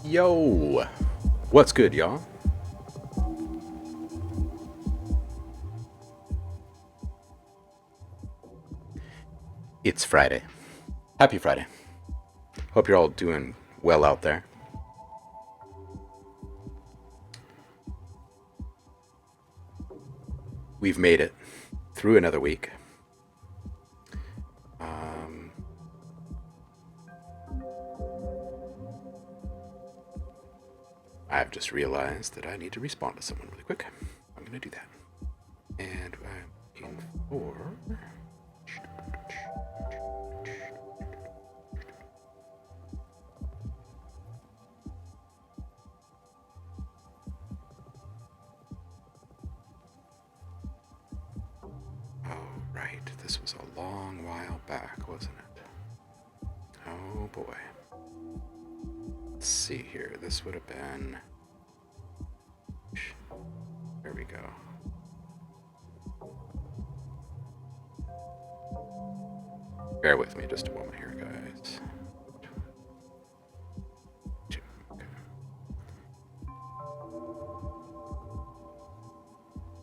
Yo, what's good, y'all? It's Friday. Happy Friday. Hope you're all doing well out there. We've made it through another week. I've just realized that I need to respond to someone really quick. I'm going to do that. And I'm looking for... Oh, right. This was a long while back, wasn't it? Oh, boy. Let's see here. This would have been... There we go. Bear with me just a moment here, guys. Okay.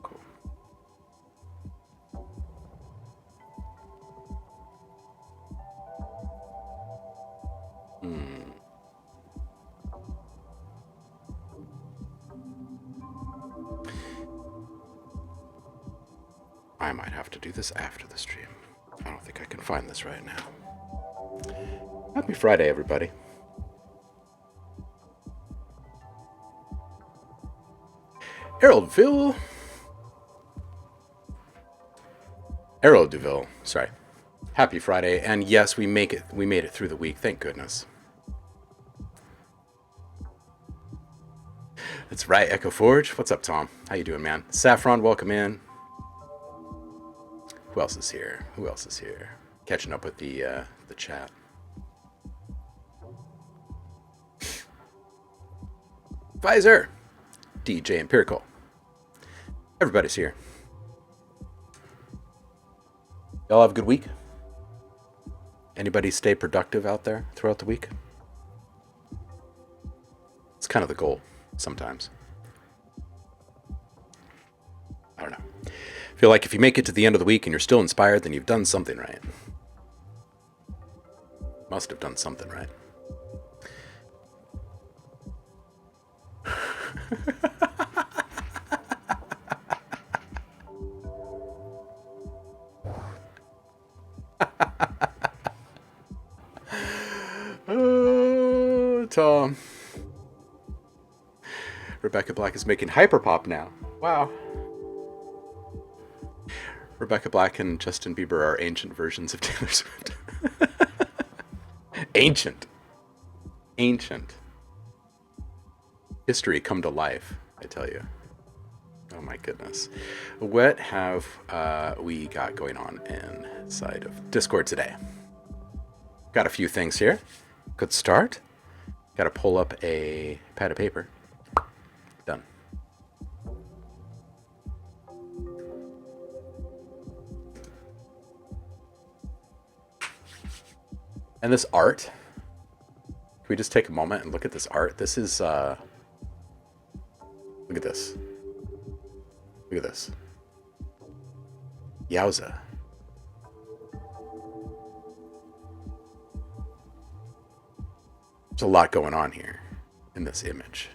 Cool. I might have to do this after the stream. I don't think I can find this right now. Happy Friday, everybody. Harold Duville, sorry. Happy Friday, and yes, we made it through the week, thank goodness. That's right, Echo Forge. What's up, Tom? How you doing, man? Saffron, welcome in. Who else is here? Catching up with the chat. Pfizer, DJ Empirical. Everybody's here. Y'all have a good week? Anybody stay productive out there throughout the week? It's kind of the goal sometimes. I don't know. I feel like if you make it to the end of the week and you're still inspired, then you've done something right. Must have done something right. Oh, Tom. Rebecca Black is making hyperpop now. Wow. Rebecca Black and Justin Bieber are ancient versions of Taylor Swift. Ancient. History come to life, I tell you. Oh my goodness. What have we got going on inside of Discord today? Got a few things here. Good start. Got to pull up a pad of paper. Done. And this art. Can we just take a moment and look at this art? This is, look at this. Look at this. Yowza. There's a lot going on here in this image.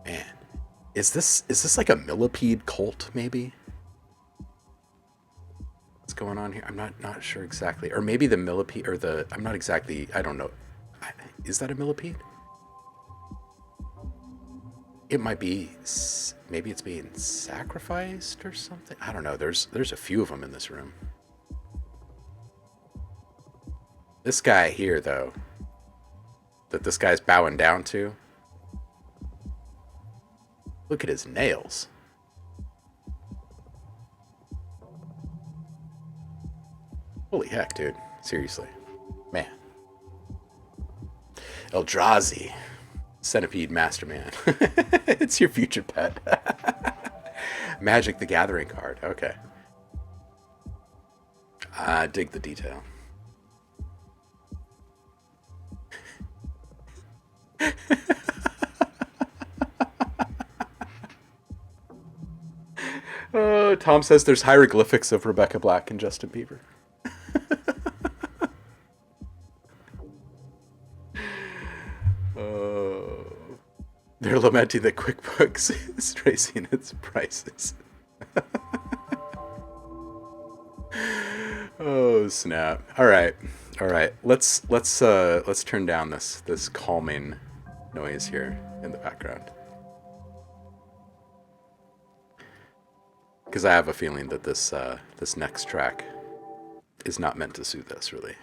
Man, is this like a millipede cult maybe? What's going on here? I'm not sure exactly. Or maybe the millipede or the I'm not exactly, I don't know. Is that a millipede? It might be, maybe it's being sacrificed or something. I don't know. There's a few of them in this room. This guy here, though, that this guy's bowing down to, look at his nails. Holy heck, dude. Seriously. Man. Eldrazi. Centipede Masterman. It's your future pet. Magic the Gathering card. Okay. I dig the detail. Oh, Tom says there's hieroglyphics of Rebecca Black and Justin Bieber. They're lamenting that QuickBooks is raising its prices. Oh snap! All right. Let's turn down this calming noise here in the background, because I have a feeling that this next track is not meant to soothe us really.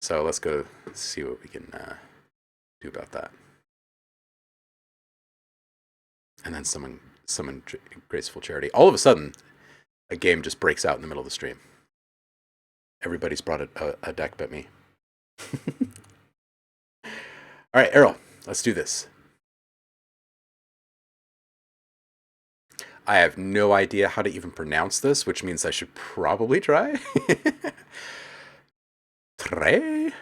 So let's go see what we can do about that. And then summon graceful charity. All of a sudden, a game just breaks out in the middle of the stream. Everybody's brought a deck but me. All right, Errol, let's do this. I have no idea how to even pronounce this, which means I should probably try. Tre?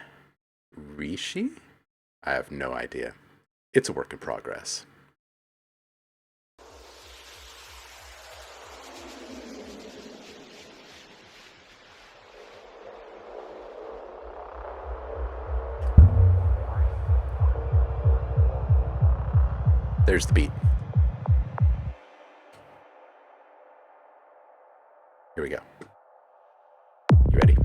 Rishi? I have no idea. It's a work in progress. There's the beat. Here we go. You ready?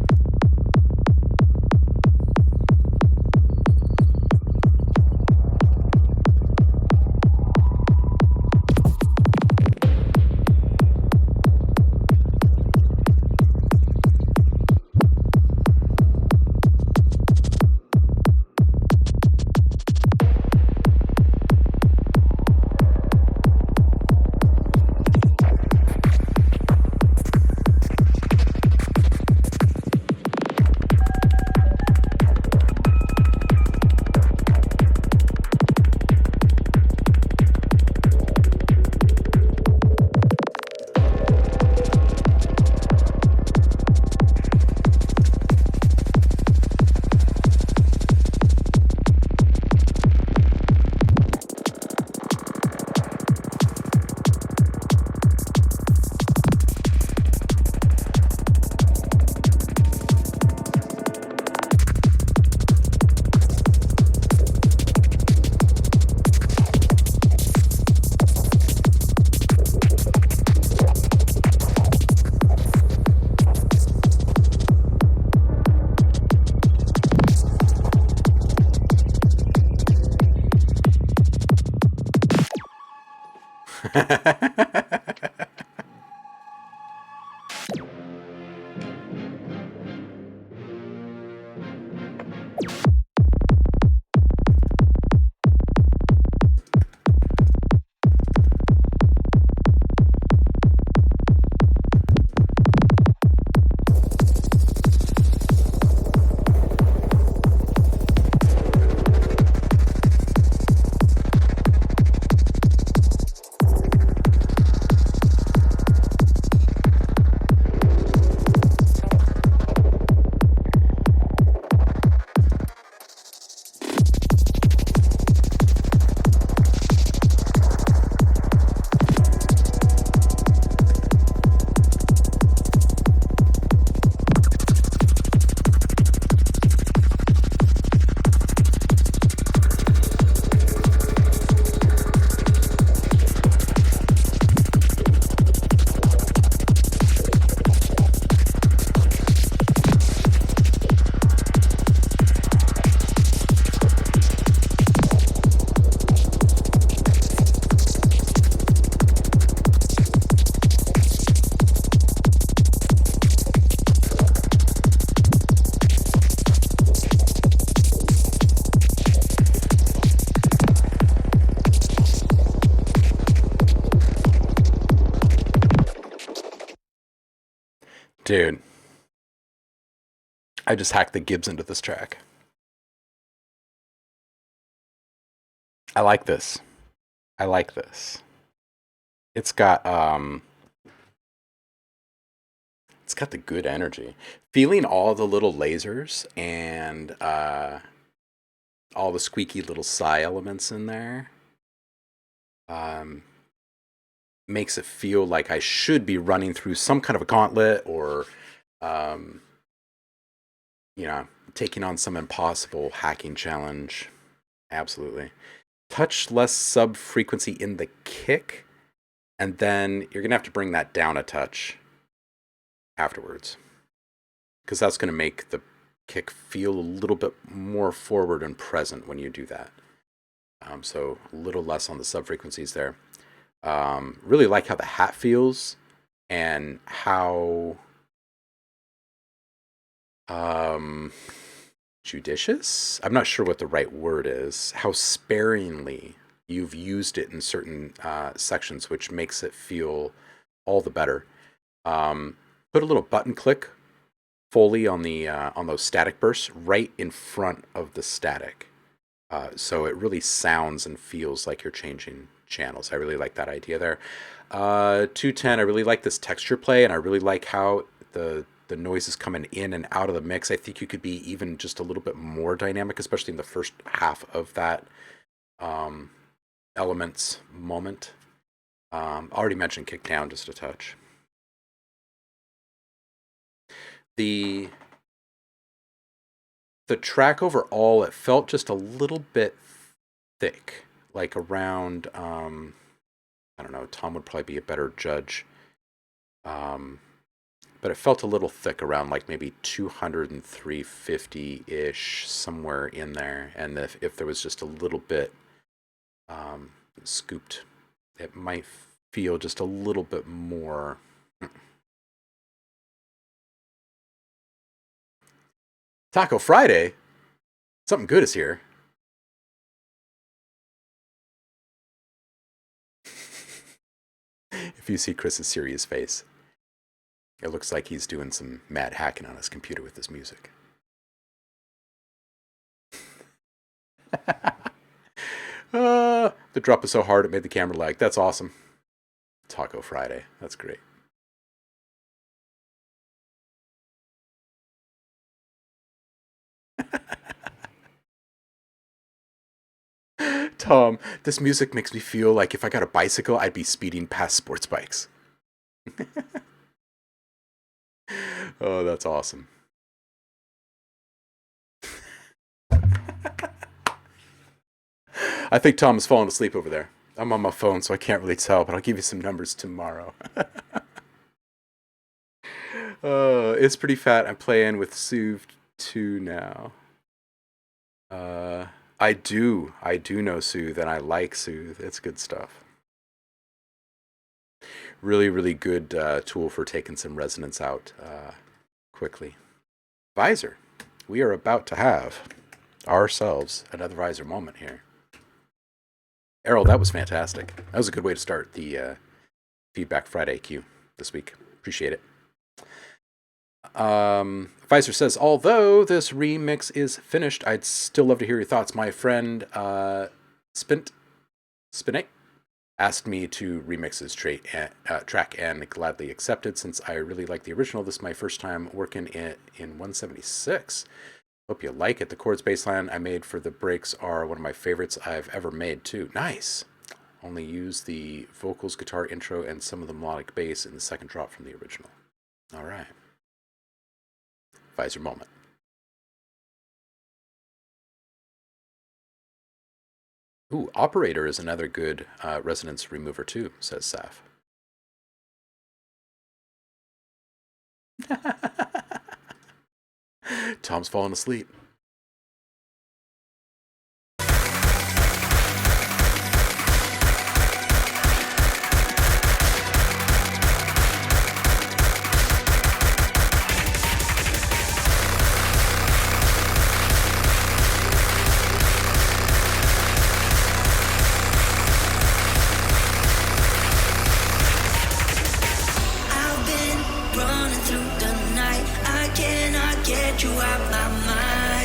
Dude, I just hacked the Gibbs into this track. I like this. I like this. It's got it's got the good energy. Feeling all the little lasers and all the squeaky little sigh elements in there um, makes it feel like I should be running through some kind of a gauntlet or, um, you know, taking on some impossible hacking challenge. Absolutely. Touch less sub frequency in the kick, and then you're going to have to bring that down a touch afterwards because that's going to make the kick feel a little bit more forward and present when you do that. So a little less on the sub frequencies there. Really like how the hat feels and how um, judicious. I'm not sure what the right word is. How sparingly you've used it in certain sections, which makes it feel all the better. Put a little button click Foley on those static bursts right in front of the static. So it really sounds and feels like you're changing channels. I really like that idea there. 210, I really like this texture play, and I really like how the noise is coming in and out of the mix. I think you could be even just a little bit more dynamic, especially in the first half of that um, elements moment. Already mentioned kick down just a touch. The the track overall, it felt just a little bit thick, like around I don't know, Tom would probably be a better judge. Um, but it felt a little thick around like maybe 200 and 350-ish, somewhere in there. And if there was just a little bit scooped, it might feel just a little bit more. Taco Friday? Something good is here. If you see Chris's serious face, it looks like he's doing some mad hacking on his computer with this music. The drop is so hard it made the camera lag. That's awesome. Taco Friday. That's great. Tom, this music makes me feel like if I got a bicycle, I'd be speeding past sports bikes. Oh, that's awesome. I think Tom is falling asleep over there. I'm on my phone, so I can't really tell, but I'll give you some numbers tomorrow. It's pretty fat. I'm playing with Suv 2 now. Uh, I do know Soothe, and I like Soothe. It's good stuff. Really, really good tool for taking some resonance out quickly. Visor. We are about to have ourselves another visor moment here. Errol, that was fantastic. That was a good way to start the Feedback Friday queue this week. Appreciate it. Visor says, although this remix is finished, I'd still love to hear your thoughts. My friend Spinate asked me to remix his track and gladly accepted since I really like the original. This is my first time working in 176. Hope you like it. The chords bassline I made for the breaks are one of my favorites I've ever made too. Nice. Only use the vocals, guitar intro, and some of the melodic bass in the second drop from the original. All right. Visor moment. Ooh, operator is another good resonance remover too, says Saf. Tom's falling asleep. You out my mind.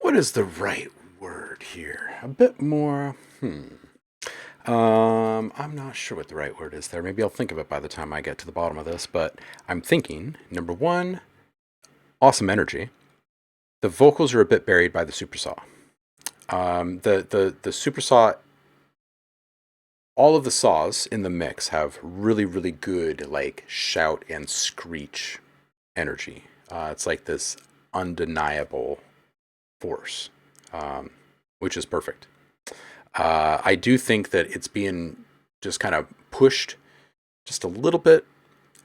What is the right word here? A bit more. I'm not sure what the right word is there. Maybe I'll think of it by the time I get to the bottom of this, but I'm thinking number one, awesome energy. The vocals are a bit buried by the supersaw. The supersaw, all of the saws in the mix have really, really good like shout and screech energy. It's like this undeniable force, which is perfect. I do think that it's being just kind of pushed just a little bit,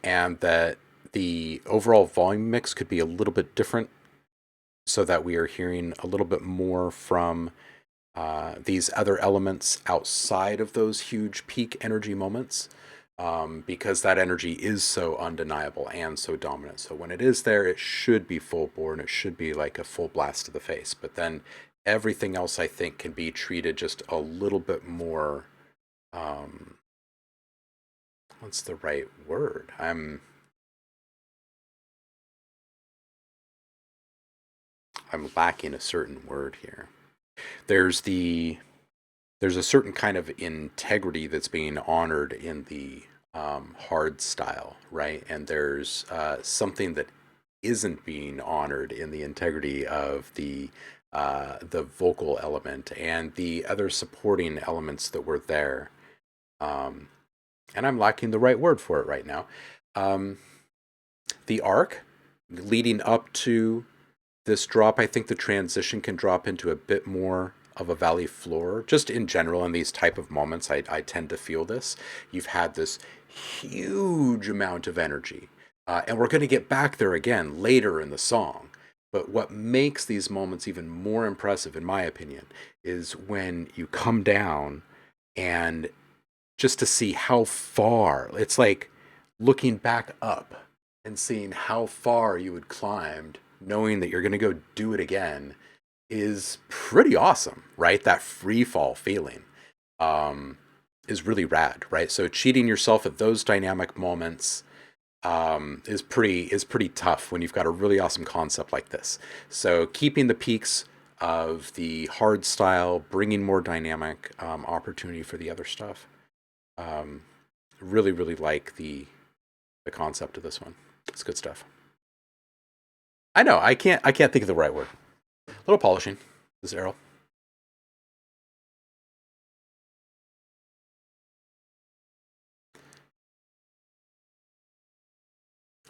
and that the overall volume mix could be a little bit different so that we are hearing a little bit more from these other elements outside of those huge peak energy moments, because that energy is so undeniable and so dominant. So when it is there, it should be full bore and it should be like a full blast to the face. But then everything else, I think, can be treated just a little bit more. What's the right word? I'm lacking a certain word here. There's a certain kind of integrity that's being honored in the hard style, right? And there's something that isn't being honored in the integrity of the vocal element and the other supporting elements that were there. And I'm lacking the right word for it right now. The arc leading up to this drop, I think the transition can drop into a bit more of a valley floor. Just in general, in these type of moments, I tend to feel this. You've had this huge amount of energy, and we're going to get back there again later in the song. But what makes these moments even more impressive, in my opinion, is when you come down and just to see how far, it's like looking back up and seeing how far you had climbed, knowing that you're going to go do it again, is pretty awesome, right? That free fall feeling is really rad, right? So cheating yourself at those dynamic moments is pretty tough when you've got a really awesome concept like this. So keeping the peaks of the hard style, bringing more dynamic opportunity for the other stuff. Really, really like the concept of this one. It's good stuff. I know I can't think of the right word. A little polishing. This is Errol.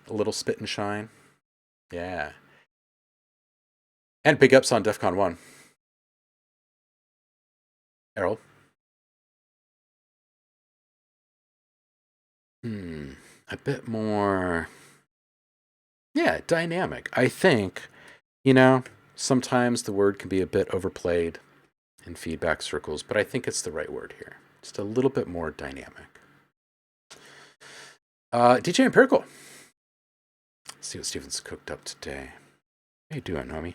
A little spit and shine. Yeah. And big ups on DEF CON 1. Errol. A bit more. Yeah, dynamic. I think, sometimes the word can be a bit overplayed in feedback circles, but I think it's the right word here. Just a little bit more dynamic. DJ Empirical. Let's see what Steven's cooked up today. How you doing, homie?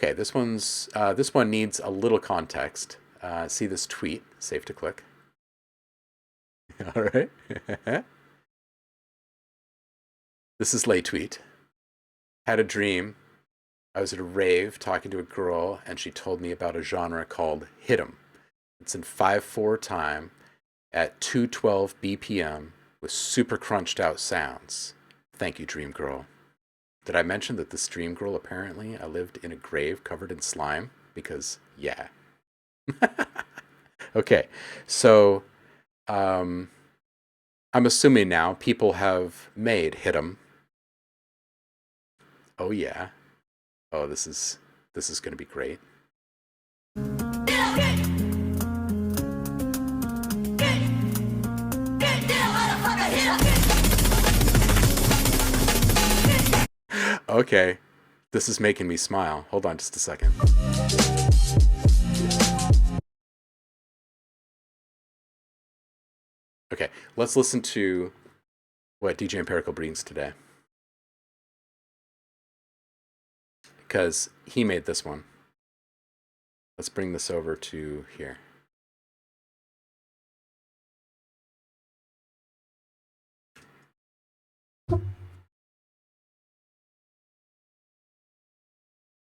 Okay, this one needs a little context. See this tweet? Safe to click. All right. This is lay tweet. Had a dream. I was at a rave talking to a girl, and she told me about a genre called hit 'em. It's in 5/4 time at 212 BPM with super crunched out sounds. Thank you, Dream Girl. Did I mention that this Dream Girl apparently I lived in a grave covered in slime? Because, yeah. Okay, so I'm assuming now people have made hit 'em. Oh yeah. Oh, this is going to be great. Okay, this is making me smile. Hold on just a second. Okay, let's listen to what DJ Empirical brings today. Because he made this one. Let's bring this over to here.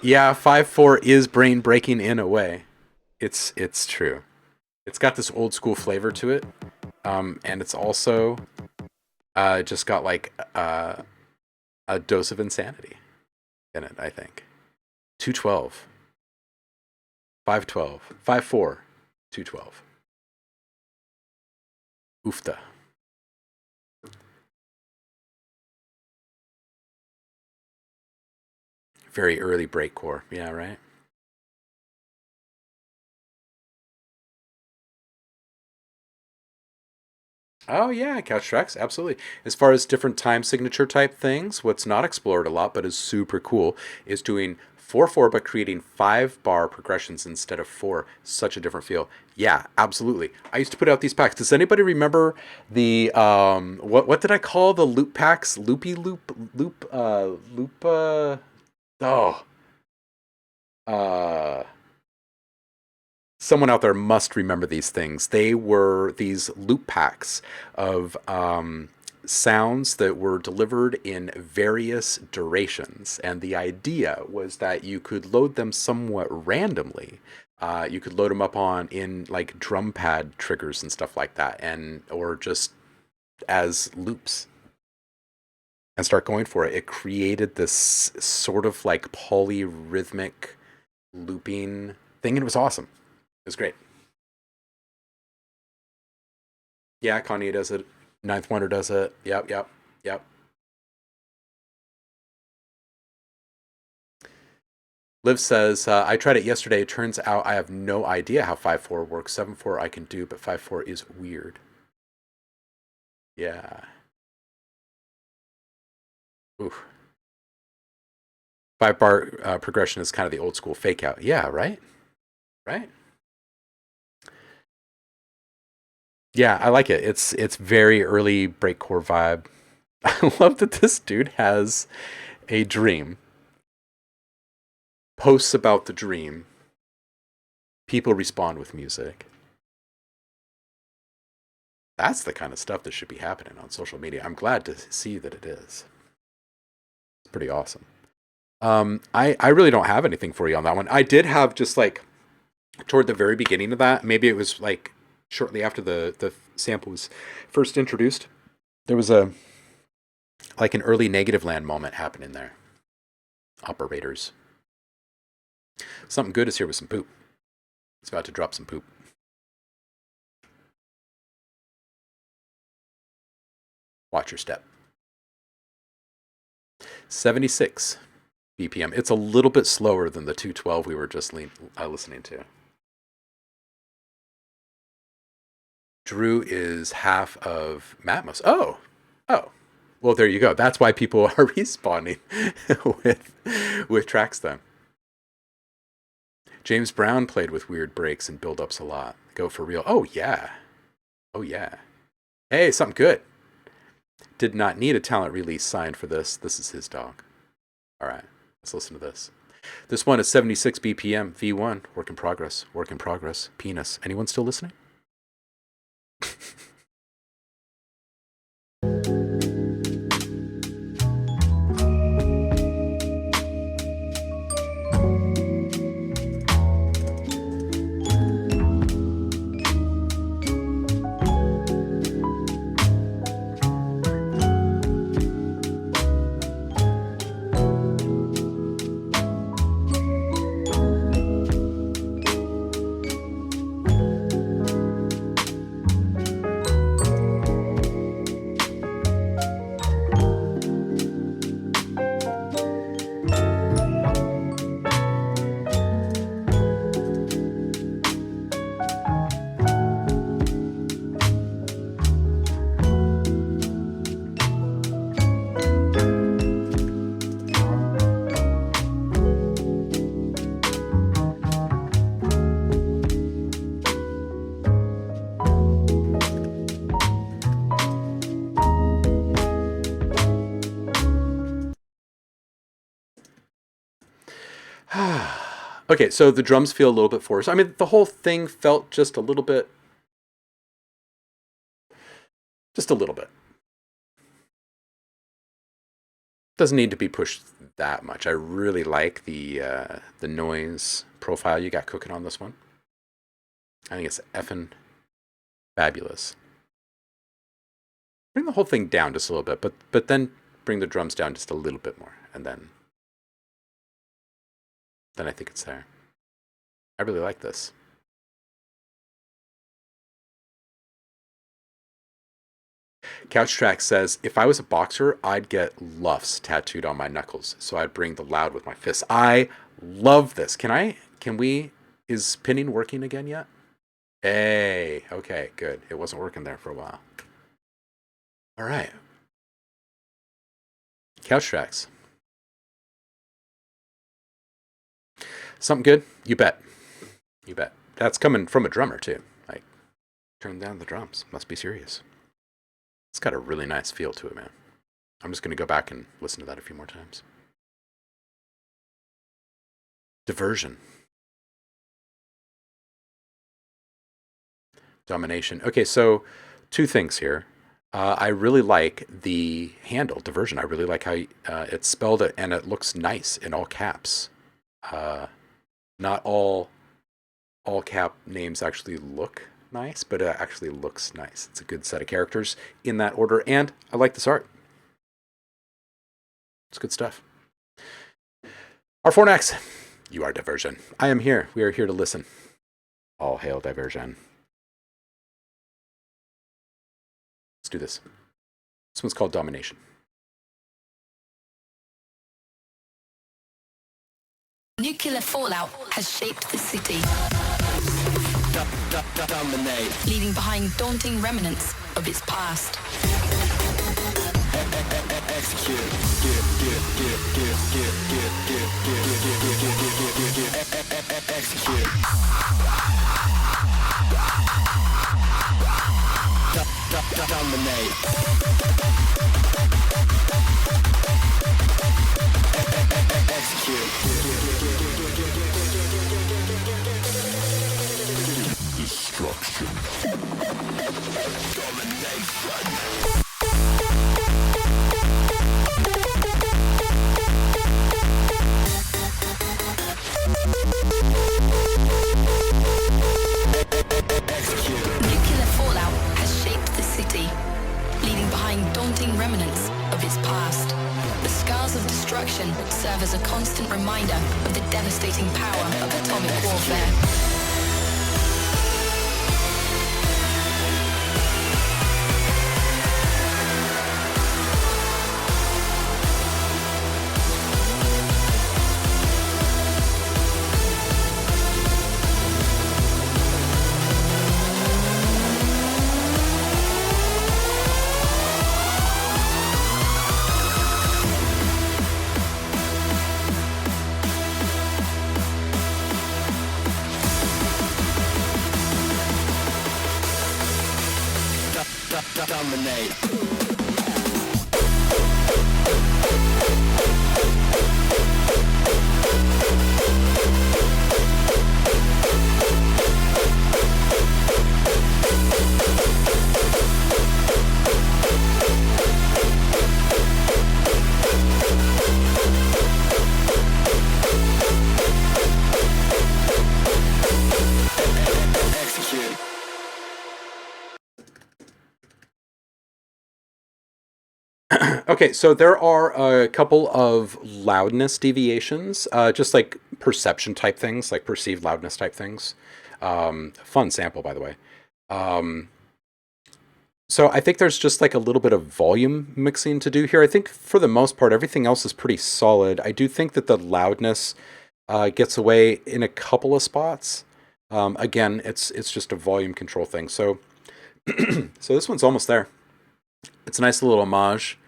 Yeah, 5-4 is brain breaking in a way. It's true. It's got this old school flavor to it, and it's also just got like a dose of insanity in it. I think 212, 512, 5-4, 212. Oofta. Very early breakcore. Yeah, right. Oh yeah, couch tracks, absolutely. As far as different time signature type things, what's not explored a lot but is super cool is doing 4/4 but creating 5 bar progressions instead of four. Such a different feel. Yeah, absolutely. I used to put out these packs. Does anybody remember the what did I call the loop packs? Loopy loop loop oh uh someone out there must remember these things. They were these loop packs of sounds that were delivered in various durations. And the idea was that you could load them somewhat randomly. You could load them up on in like drum pad triggers and stuff like that, and or just as loops and start going for it. It created this sort of like polyrhythmic looping thing, and it was awesome. It was great. Yeah, Kanye does it. Ninth Wonder does it. Yep, yep, yep. Liv says, I tried it yesterday. It turns out I have no idea how 5-4 works. 7-4 I can do, but 5-4 is weird. Yeah. Ooh. 5 bar progression is kind of the old school fake out. Yeah, right? Right? Yeah, I like it. It's very early breakcore vibe. I love that this dude has a dream, posts about the dream, people respond with music. That's the kind of stuff that should be happening on social media. I'm glad to see that it is. It's pretty awesome. I really don't have anything for you on that one. I did have just like toward the very beginning of that, maybe it was like shortly after the sample was first introduced, there was a like an early negative land moment happening there. Operators. Something good is here with some poop. It's about to drop some poop. Watch your step. 76 BPM. It's a little bit slower than the 212 we were just listening to. Drew is half of Matmos. Oh. Well, there you go. That's why people are respawning with tracks then. James Brown played with weird breaks and build-ups a lot. Go for real. Oh, yeah. Hey, something good. Did not need a talent release sign for this. This is his dog. All right, let's listen to this. This one is 76 BPM, V1, work in progress, penis. Anyone still listening? Okay, so the drums feel a little bit forced. I mean, the whole thing felt just a little bit. Doesn't need to be pushed that much. I really like the noise profile you got cooking on this one. I think it's effing fabulous. Bring the whole thing down just a little bit, but then bring the drums down just a little bit more, and then I think it's there. I really like this. Couch Track says, if I was a boxer, I'd get Luffs tattooed on my knuckles, so I'd bring the loud with my fists. I love this. Is pinning working again yet? Hey, okay, good. It wasn't working there for a while. All right. Couch Tracks. Something good? You bet. That's coming from a drummer, too. Like, turn down the drums. Must be serious. It's got a really nice feel to it, man. I'm just going to go back and listen to that a few more times. Diversion. Domination. Okay, so two things here. I really like the handle, Diversion. I really like how it's spelled, and it looks nice in all caps. Not all cap names actually look nice, but it actually looks nice. It's a good set of characters in that order, and I like this art. It's good stuff. R4Nex, you are Diversion. I am here. We are here to listen. All hail Diversion. Let's do this. This one's called Domination. Nuclear fallout has shaped the city, leaving behind daunting remnants of its past. Destruction. Domination. serve as a constant reminder of the devastating power of atomic warfare. Dominate. Okay, so there are a couple of loudness deviations, just like perception type things, like perceived loudness type things. Fun sample, by the way. So I think there's just like a little bit of volume mixing to do here. I think for the most part, everything else is pretty solid. I do think that the loudness gets away in a couple of spots. Again, it's just a volume control thing. So so this one's almost there. It's a nice little homage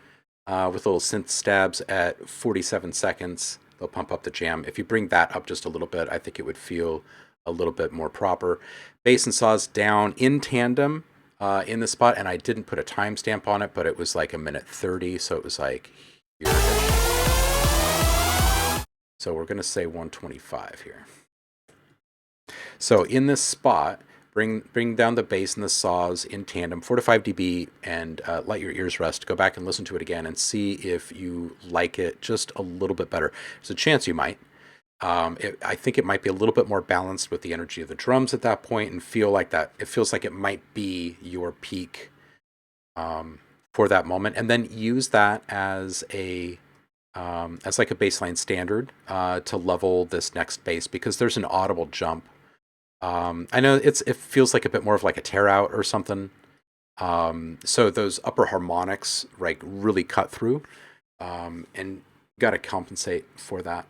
with little synth stabs at 47 seconds. They'll pump up the jam. If you bring that up just a little bit, I think it would feel a little bit more proper. Bass and saws down in tandem in the spot, and I didn't put a timestamp on it, but it was like 1:30, so it was like here. So we're going to say 125 here. So in this spot, bring down the bass and the saws in tandem, 4 to 5 dB, and let your ears rest. Go back and listen to it again and see if you like it just a little bit better. There's a chance you might. I think it might be a little bit more balanced with the energy of the drums at that point, and feel like that. It feels like it might be your peak for that moment, and then use that as like a baseline standard to level this next bass, because there's an audible jump. I know it feels like a bit more of like a tear out or something. So those upper harmonics like really cut through, and got to compensate for that.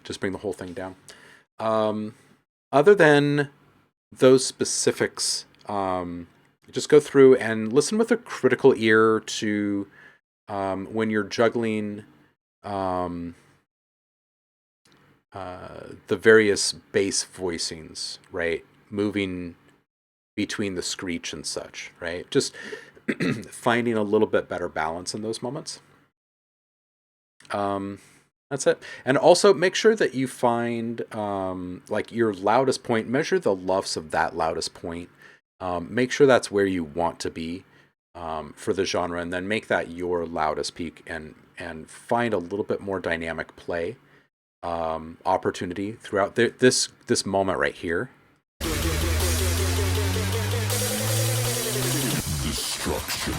Just bring the whole thing down. Other than those specifics, just go through and listen with a critical ear to when you're juggling the various bass voicings, right? Moving between the screech and such, right? Just finding a little bit better balance in those moments. That's it. And also make sure that you find like your loudest point, measure the LUFS of that loudest point. Make sure that's where you want to be for the genre, and then make that your loudest peak, and find a little bit more dynamic play opportunity throughout this moment right here. Destruction.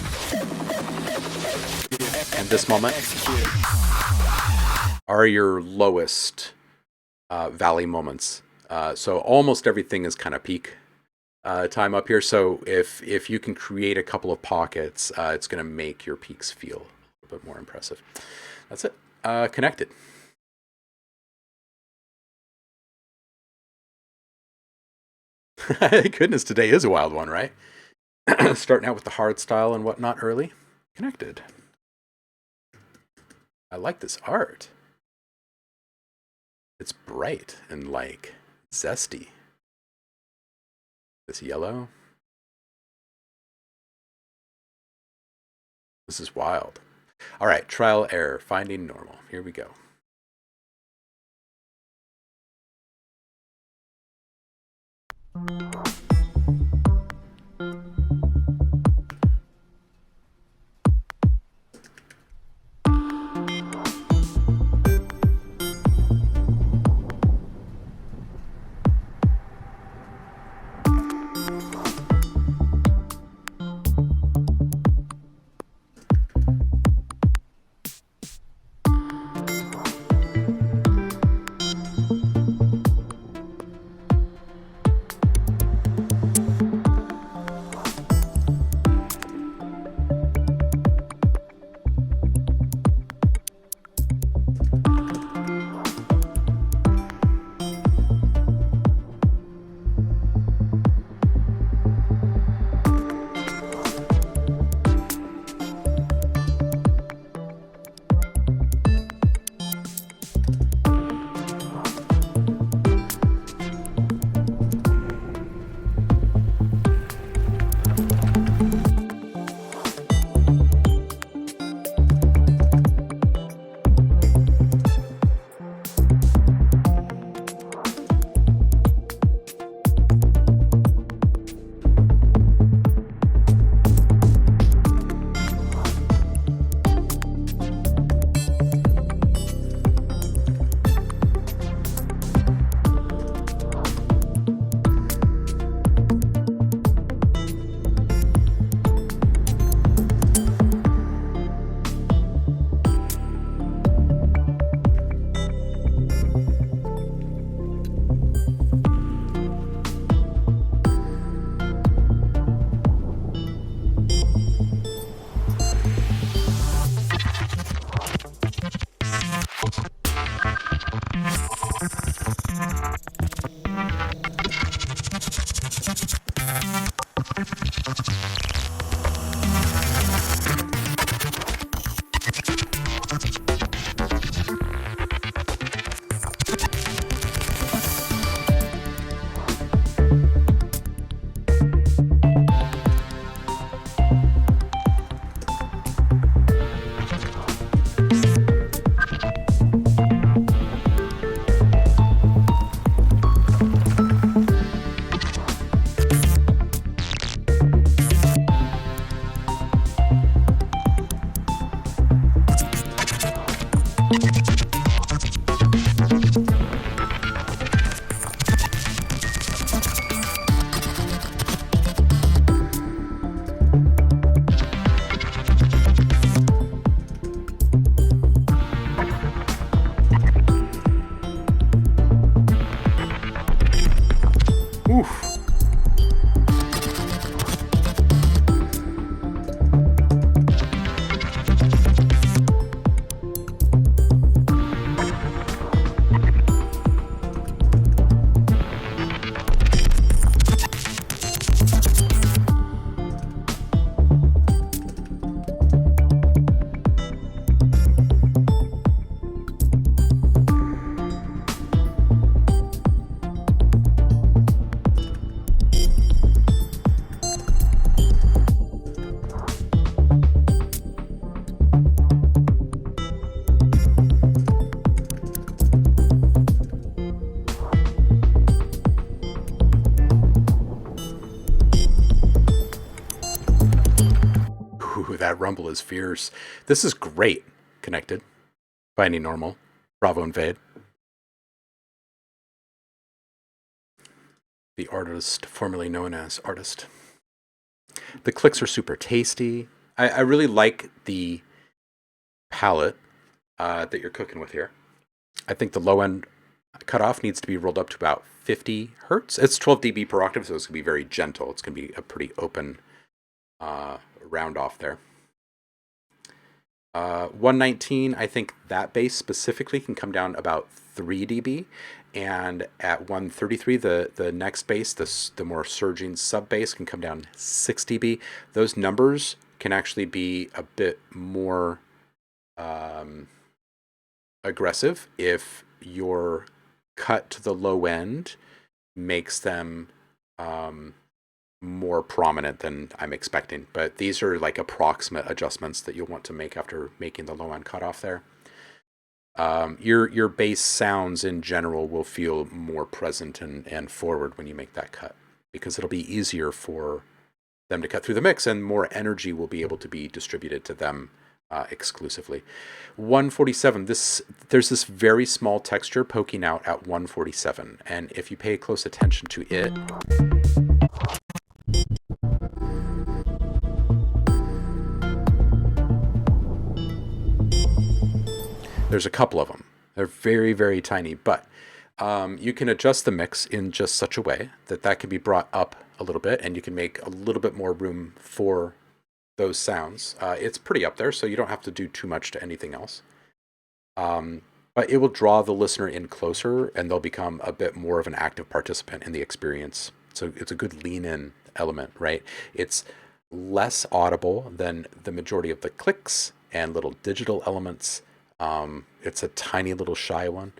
And this moment are your lowest valley moments. So almost everything is kind of peak time up here. So if you can create a couple of pockets, it's going to make your peaks feel a little bit more impressive. That's it. Connected. Goodness, today is a wild one, right? Starting out with the hard style and whatnot early. Connected. I like this art. It's bright and like zesty. This yellow. This is wild. All right, trial error, finding normal. Here we go. Oof. Ooh, that rumble is fierce. This is great. Connected. Finding normal. Bravo invade. The artist, formerly known as artist. The clicks are super tasty. I really like the palette that you're cooking with here. I think the low end cutoff needs to be rolled up to about 50 hertz. It's 12 dB per octave, so it's going to be very gentle. It's going to be a pretty open round off there. 119, I think that bass specifically can come down about 3 dB. And at 133, the next bass, the more surging sub bass, can come down 6 dB. Those numbers can actually be a bit more aggressive if your cut to the low end makes them more prominent than I'm expecting. But these are like approximate adjustments that you'll want to make after making the low end cutoff there. Your bass sounds in general will feel more present and forward when you make that cut, because it'll be easier for them to cut through the mix, and more energy will be able to be distributed to them exclusively. 147, there's this very small texture poking out at 147, and if you pay close attention to it, there's a couple of them. They're very, very tiny, but you can adjust the mix in just such a way that that can be brought up a little bit, and you can make a little bit more room for those sounds. It's pretty up there, so you don't have to do too much to anything else. But it will draw the listener in closer, and they'll become a bit more of an active participant in the experience. So it's a good lean-in element, right? It's less audible than the majority of the clicks and little digital elements. It's a tiny little shy one.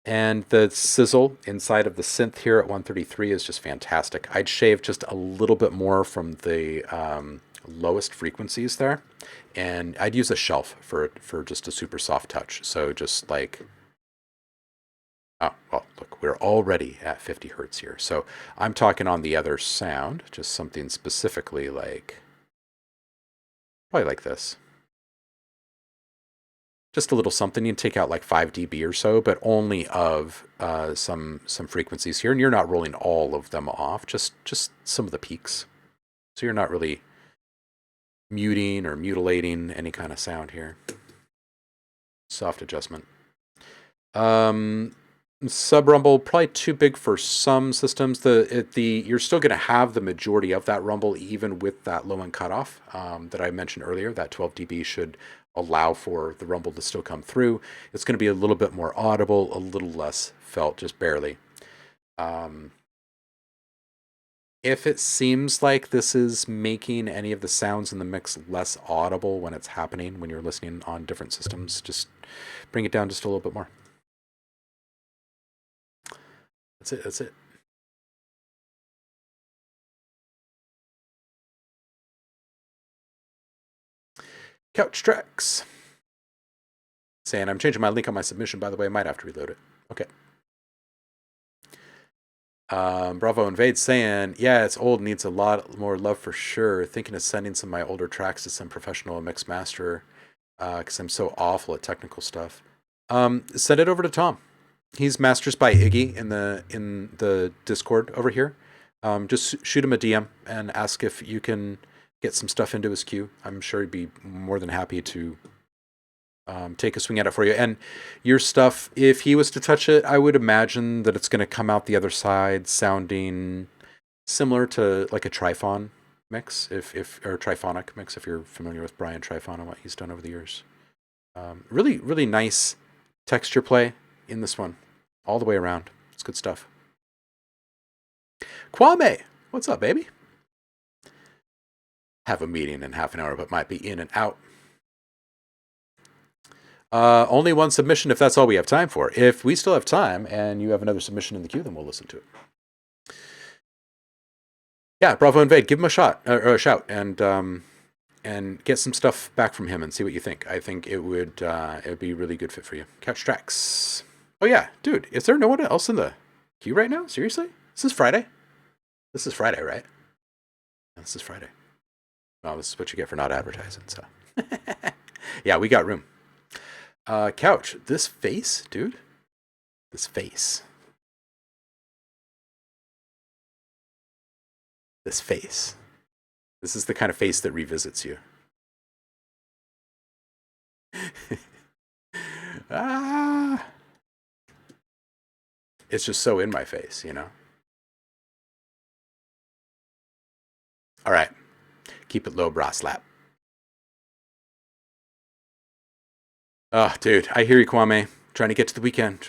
And the sizzle inside of the synth here at 133 is just fantastic. I'd shave just a little bit more from the lowest frequencies there, and I'd use a shelf for just a super soft touch. So just like, oh, well, look, we're already at 50 hertz here. So I'm talking on the other sound, just something specifically like, probably like this. Just a little something. You can take out like 5 dB or so, but only of some frequencies here. And you're not rolling all of them off, just some of the peaks. So you're not really muting or mutilating any kind of sound here. Soft adjustment. Sub rumble, probably too big for some systems. You're still going to have the majority of that rumble even with that low end cutoff that I mentioned earlier. That 12 dB should allow for the rumble to still come through. It's going to be a little bit more audible, a little less felt, just barely. If it seems like this is making any of the sounds in the mix less audible when it's happening, when you're listening on different systems, just bring it down just a little bit more. That's it. Couch Tracks saying, I'm changing my link on my submission, by the way. I might have to reload it. Okay. Bravo Invade saying, yeah, it's old, needs a lot more love for sure. Thinking of sending some of my older tracks to some professional mix master because I'm so awful at technical stuff. Send it over to Tom. He's Masters by Iggy in the Discord over here. Just shoot him a DM and ask if you can get some stuff into his queue. I'm sure he'd be more than happy to take a swing at it for you. And your stuff, if he was to touch it, I would imagine that it's going to come out the other side sounding similar to like a Trifon mix, or Triphonic mix, if you're familiar with Brian Trifon and what he's done over the years. Really, really nice texture play in this one, all the way around. It's good stuff. Kwame, what's up, baby? Have a meeting in half an hour, but might be in and out. Only one submission if that's all we have time for. If we still have time and you have another submission in the queue, then we'll listen to it. Yeah, Bravo Invade, give him a shot or a shout, and get some stuff back from him and see what you think. I think it would be a really good fit for you. Couch Tracks. Oh yeah, dude, is there no one else in the queue right now? Seriously? This is Friday? This is Friday, right? This is Friday. Well, this is what you get for not advertising, so. Yeah, we got room. Couch, this face, dude. This face. This face. This is the kind of face that revisits you. It's just so in my face, you know? All right. Keep it low, bra slap. Oh, dude, I hear you, Kwame. Trying to get to the weekend.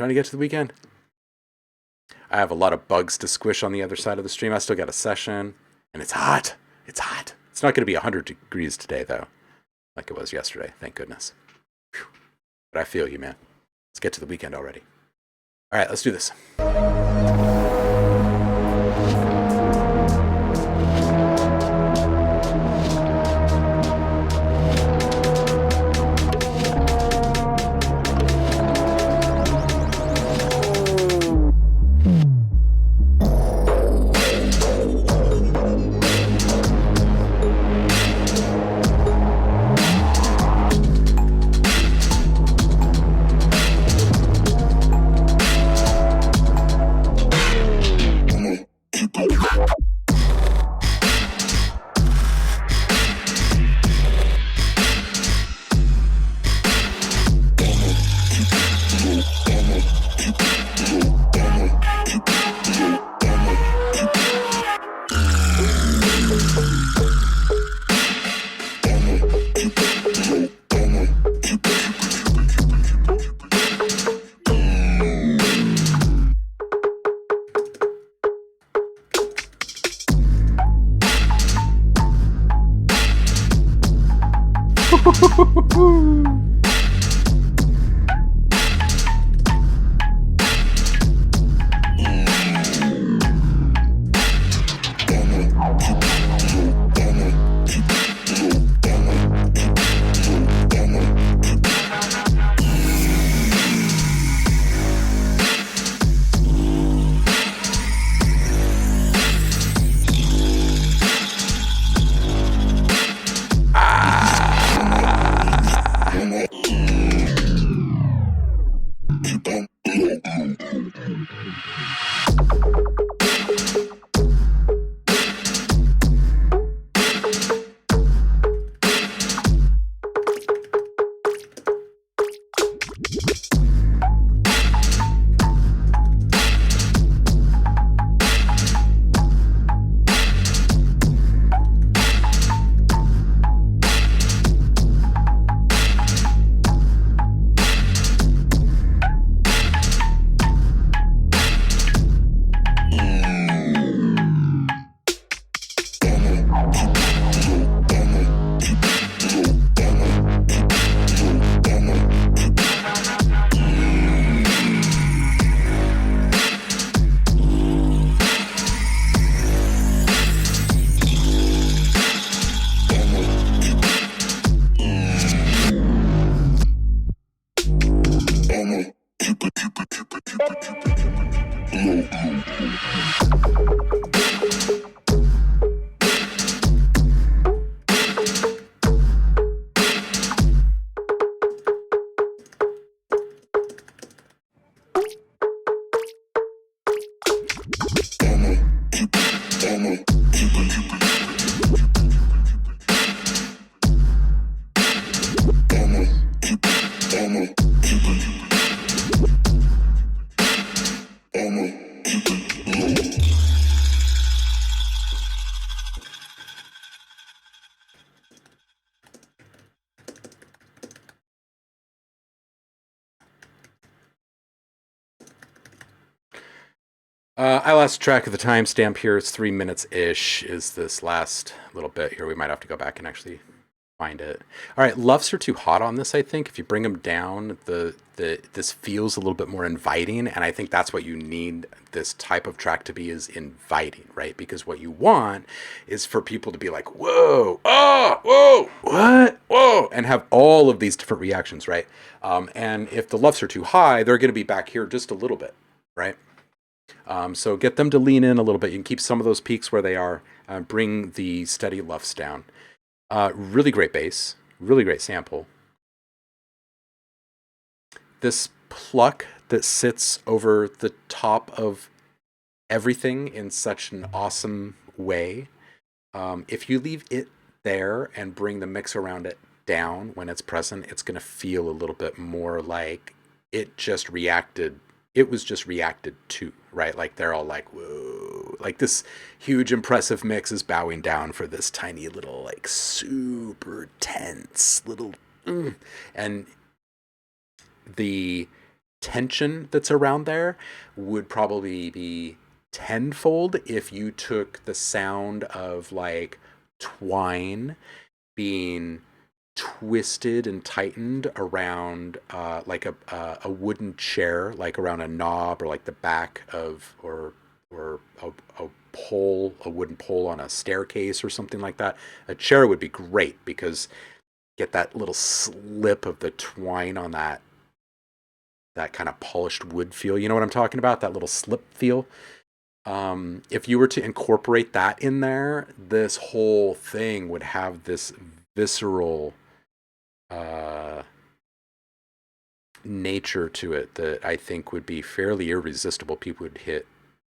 I have a lot of bugs to squish on the other side of the stream. I still got a session, and it's hot. It's not going to be 100 degrees today, though, like it was yesterday. Thank goodness. Whew. But I feel you, man. Let's get to the weekend already. All right, let's do this. I lost track of the timestamp here. It's 3 minutes-ish is this last little bit here. We might have to go back and actually find it. All right, luffs are too hot on this, I think. If you bring them down, this feels a little bit more inviting, and I think that's what you need this type of track to be, is inviting, right? Because what you want is for people to be like, whoa, oh, whoa, what, whoa, and have all of these different reactions, right? And if the luffs are too high, they're going to be back here just a little bit, right? So get them to lean in a little bit. You can keep some of those peaks where they are. Bring the steady luffs down. Really great bass. Really great sample. This pluck that sits over the top of everything in such an awesome way. If you leave it there and bring the mix around it down when it's present, it's going to feel a little bit more like it just reacted. It was just reacted to, right? Like they're all like, whoa, like this huge impressive mix is bowing down for this tiny little, like super tense little, and the tension that's around there would probably be tenfold if you took the sound of like twine being twisted and tightened around like a wooden chair, like around a knob or like the back of or a pole, a wooden pole on a staircase or something like that. A chair would be great because get that little slip of the twine on that kind of polished wood feel. You know what I'm talking about? That little slip feel. If you were to incorporate that in there, this whole thing would have this visceral nature to it that I think would be fairly irresistible. People would hit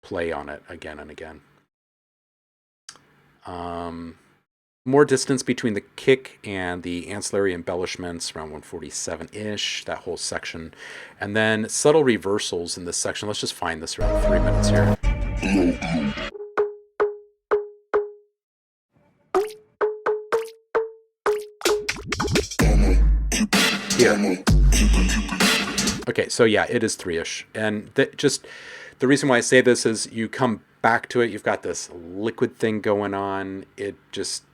play on it again and again. More distance between the kick and the ancillary embellishments, around 147-ish, that whole section. And then subtle reversals in this section. Let's just find this around 3 minutes here. Here. Okay, so yeah, it is 3-ish. And just the reason why I say this is you come back to it, you've got this liquid thing going on. It just,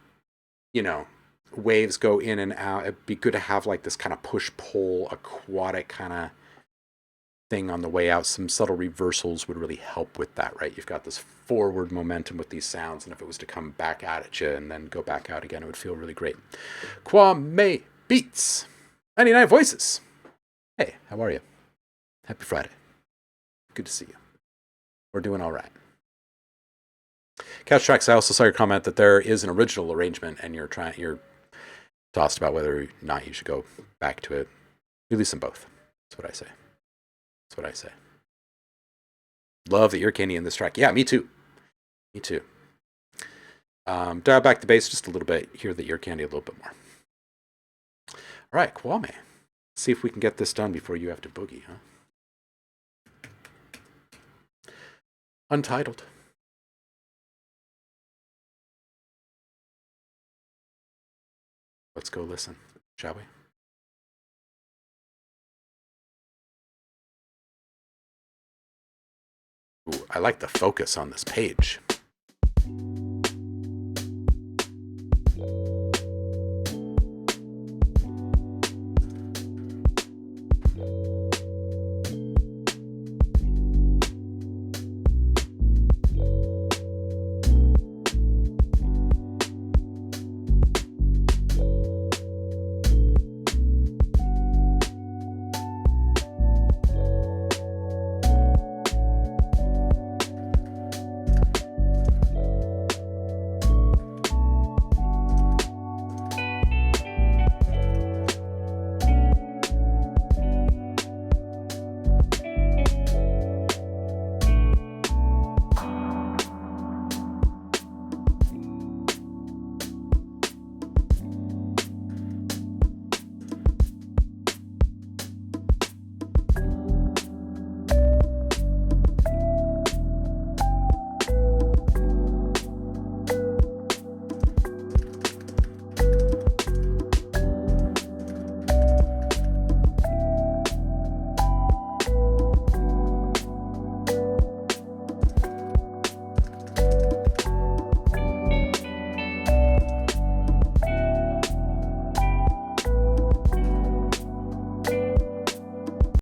you know, waves go in and out. It'd be good to have like this kind of push-pull, aquatic kind of thing on the way out. Some subtle reversals would really help with that, right? You've got this forward momentum with these sounds, and if it was to come back at you and then go back out again, it would feel really great. Kwame Beats, 99 Voices. Hey, how are you? Happy Friday. Good to see you. We're doing all right. Couch Tracks, I also saw your comment that there is an original arrangement and you're tossed about whether or not you should go back to it. Release them both. That's what I say. That's what I say. Love the ear candy in this track. Yeah, me too. Me too. Dial back the bass just a little bit. Hear the ear candy a little bit more. All right, Kwame. Let's see if we can get this done before you have to boogie, huh? Untitled. Let's go listen, shall we? Ooh, I like the focus on this page.